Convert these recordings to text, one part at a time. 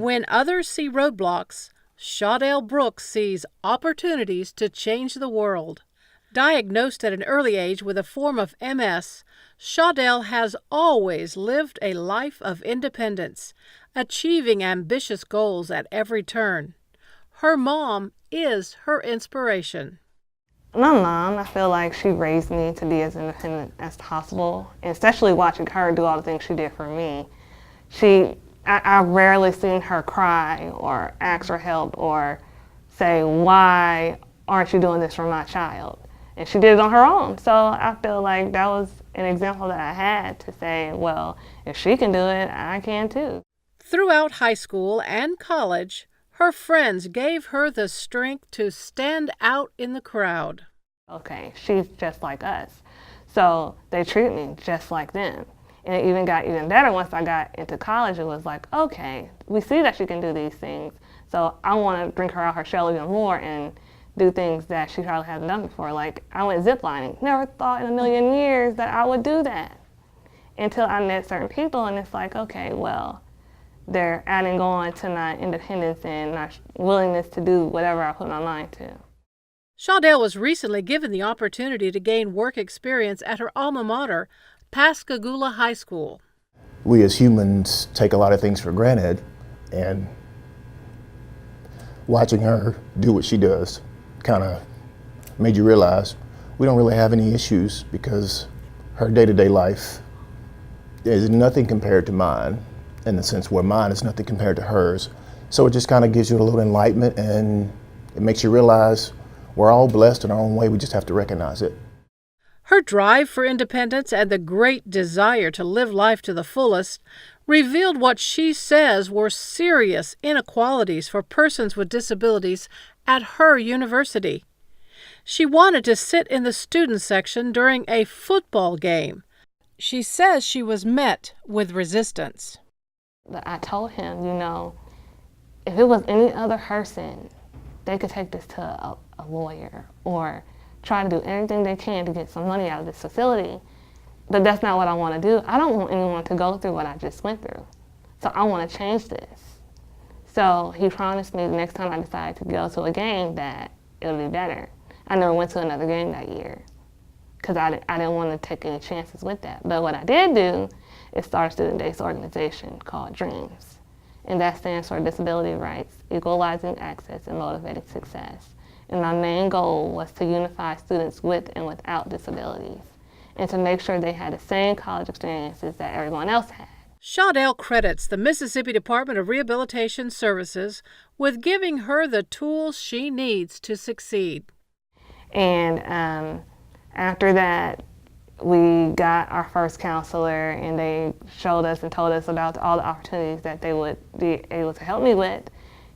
When others see roadblocks, Shaudell Brooks sees opportunities to change the world. Diagnosed at an early age with a form of MS, Shaudell has always lived a life of independence, achieving ambitious goals at every turn. Her mom is her inspiration. My mom, I feel like she raised me to be as independent as possible, and especially watching her do all the things she did for me. I rarely seen her cry or ask for help or say, why aren't you doing this for my child? And she did it on her own. So I feel like that was an example that I had to say, well, if she can do it, I can too. Throughout high school and college, her friends gave her the strength to stand out in the crowd. Okay, she's just like us. So they treated me just like them. And it even got even better once I got into college. It was like, okay, we see that she can do these things. So I want to bring her out her shell even more and do things that she probably hasn't done before. Like I went ziplining. Never thought in a million years that I would do that until I met certain people. And it's like, okay, well, they're adding on to my independence and my willingness to do whatever I put my mind to. Shaudell was recently given the opportunity to gain work experience at her alma mater, Pascagoula High School. We as humans take a lot of things for granted, and watching her do what she does kind of made you realize we don't really have any issues because her day-to-day life is nothing compared to mine, in the sense where mine is nothing compared to hers. So it just kind of gives you a little enlightenment, and it makes you realize we're all blessed in our own way. We just have to recognize it. Her drive for independence and the great desire to live life to the fullest revealed what she says were serious inequalities for persons with disabilities at her university. She wanted to sit in the student section during a football game. She says she was met with resistance. I told him, you know, if it was any other person, they could take this to a lawyer or try to do everything they can to get some money out of this facility. But that's not what I want to do. I don't want anyone to go through what I just went through. So I want to change this. So he promised me the next time I decided to go to a game that it would be better. I never went to another game that year because I didn't want to take any chances with that. But what I did do is start a student-based organization called DREAMS. And that stands for Disability Rights, Equalizing Access, and Motivating Success. And my main goal was to unify students with and without disabilities and to make sure they had the same college experiences that everyone else had. Shaudell credits the Mississippi Department of Rehabilitation Services with giving her the tools she needs to succeed. And after that, we got our first counselor, and they showed us and told us about all the opportunities that they would be able to help me with.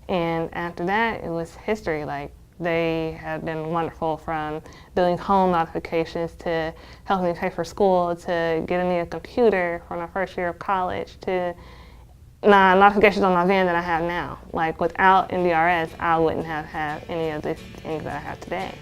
And after that, it was history. Like, they have been wonderful, from doing home notifications to helping me pay for school to getting me a computer for my first year of college to notifications on my van that I have now. Like, without MDRS, I wouldn't have had any of these things that I have today.